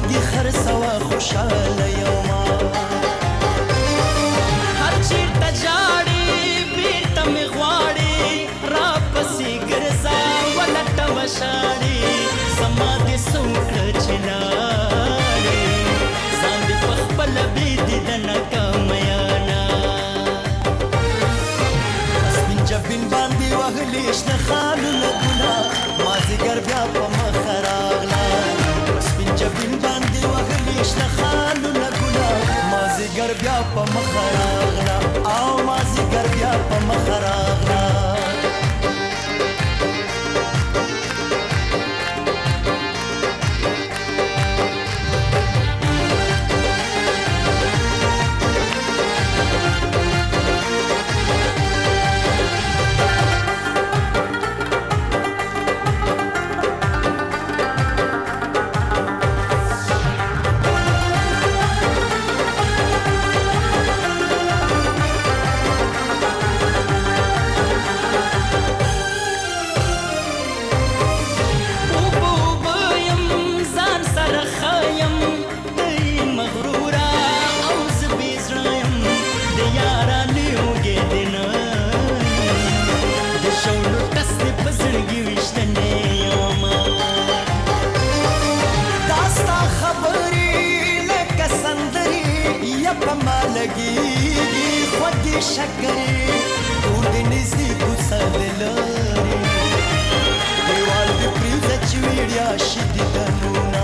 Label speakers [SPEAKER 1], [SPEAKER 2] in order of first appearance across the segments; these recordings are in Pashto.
[SPEAKER 1] دي خرڅوه خوشحاله یوما
[SPEAKER 2] هر چیرته ژاړې بیرته مې غواړې راپسې ګرځه ولټوه شاړې زما دې څه وکړه چې لاړې ځان دې په خپله بې دیدنه که میانه
[SPEAKER 1] سپین جبین باندې وهلې شنه خالونه ګلاب مازدیګر بیا په مخه راغله سپین جبین باندې وهلې شنه خالونه ګلاب مازدیګر بیا په مخه راغله او مازدیګر بیا په مخه راغله لګيږي خوږې شکرې ټول دې نږدې کوڅه د لارې دیوال دې پرېږده چې ویړیا شي دیدنونه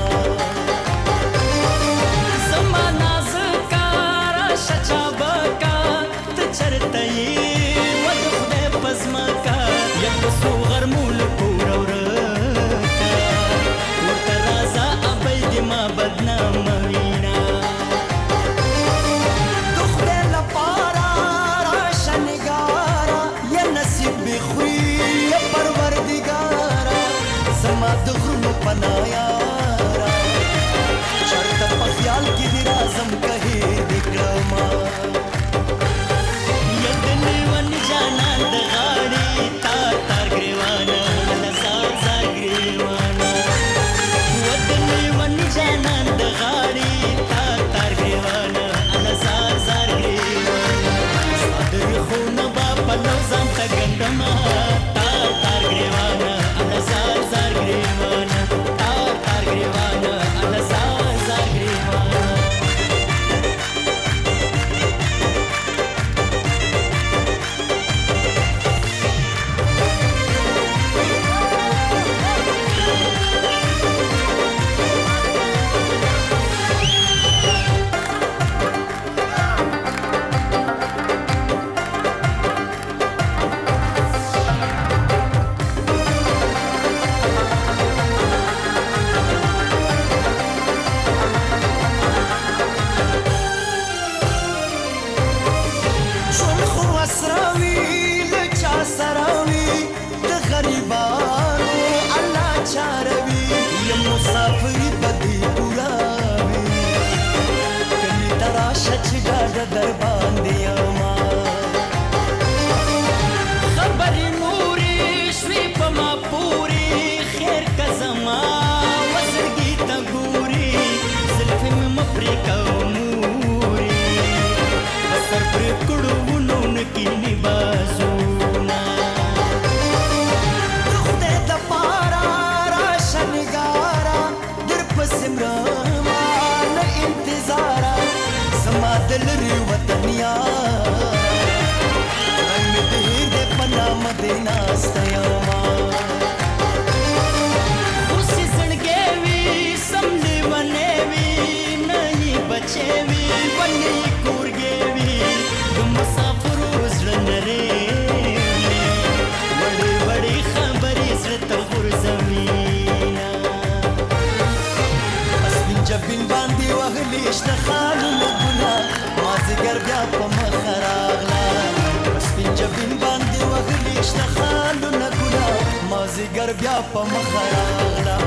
[SPEAKER 2] زما نازکه راشه چابکه ته چېرته یې و د خدای په ځمکه یم په څو غرمو له کوره ورکه ورته راځه ابۍ دې ما بدنامه وینه
[SPEAKER 1] د غرونو پناه یاره چرته په خیال کې دې راځم که هېر دې کړمه
[SPEAKER 2] ید لیون جانان د غاړې تار تار ګریوانه زار زار ګریوانه ود لیون جانان د غاړې تار تار ګریوانه زار زار ګریوانه ستا د ریښو نه به پلو ځان ته ګنډمه تار تار ګریوانه زار زار ګریوانه تار تار ګریوانه زار زار ګریوانه
[SPEAKER 1] مسافري بدي پوراوي کلی تراشه چې ډاډه در باندې یما
[SPEAKER 2] خبرې نورې شوې په ما پورې خیر که زما وزرګي ته ګورې زلفې مې مه پرېږده مورې په سر پرې کړو ونو نه کینې بازونه
[SPEAKER 1] سمرما نه انتظاره زما د لرې وطن یاره رنګ مې د هیر دی په نامه دی ناسته یمه
[SPEAKER 2] اوسې زړګی وي سم لیونی وي نه یې بچی وي ونه یې کورګی وي د مسافرو زړه نری وي وړې وړې خبرې زړه ته غورځوي
[SPEAKER 1] جبین باندې وهلې شنه خالونه ګلاب مازدیګر بیا په مخه راغله سپین جبین باندې وهلې شنه خالونه ګلاب مازدیګر بیا په مخه راغله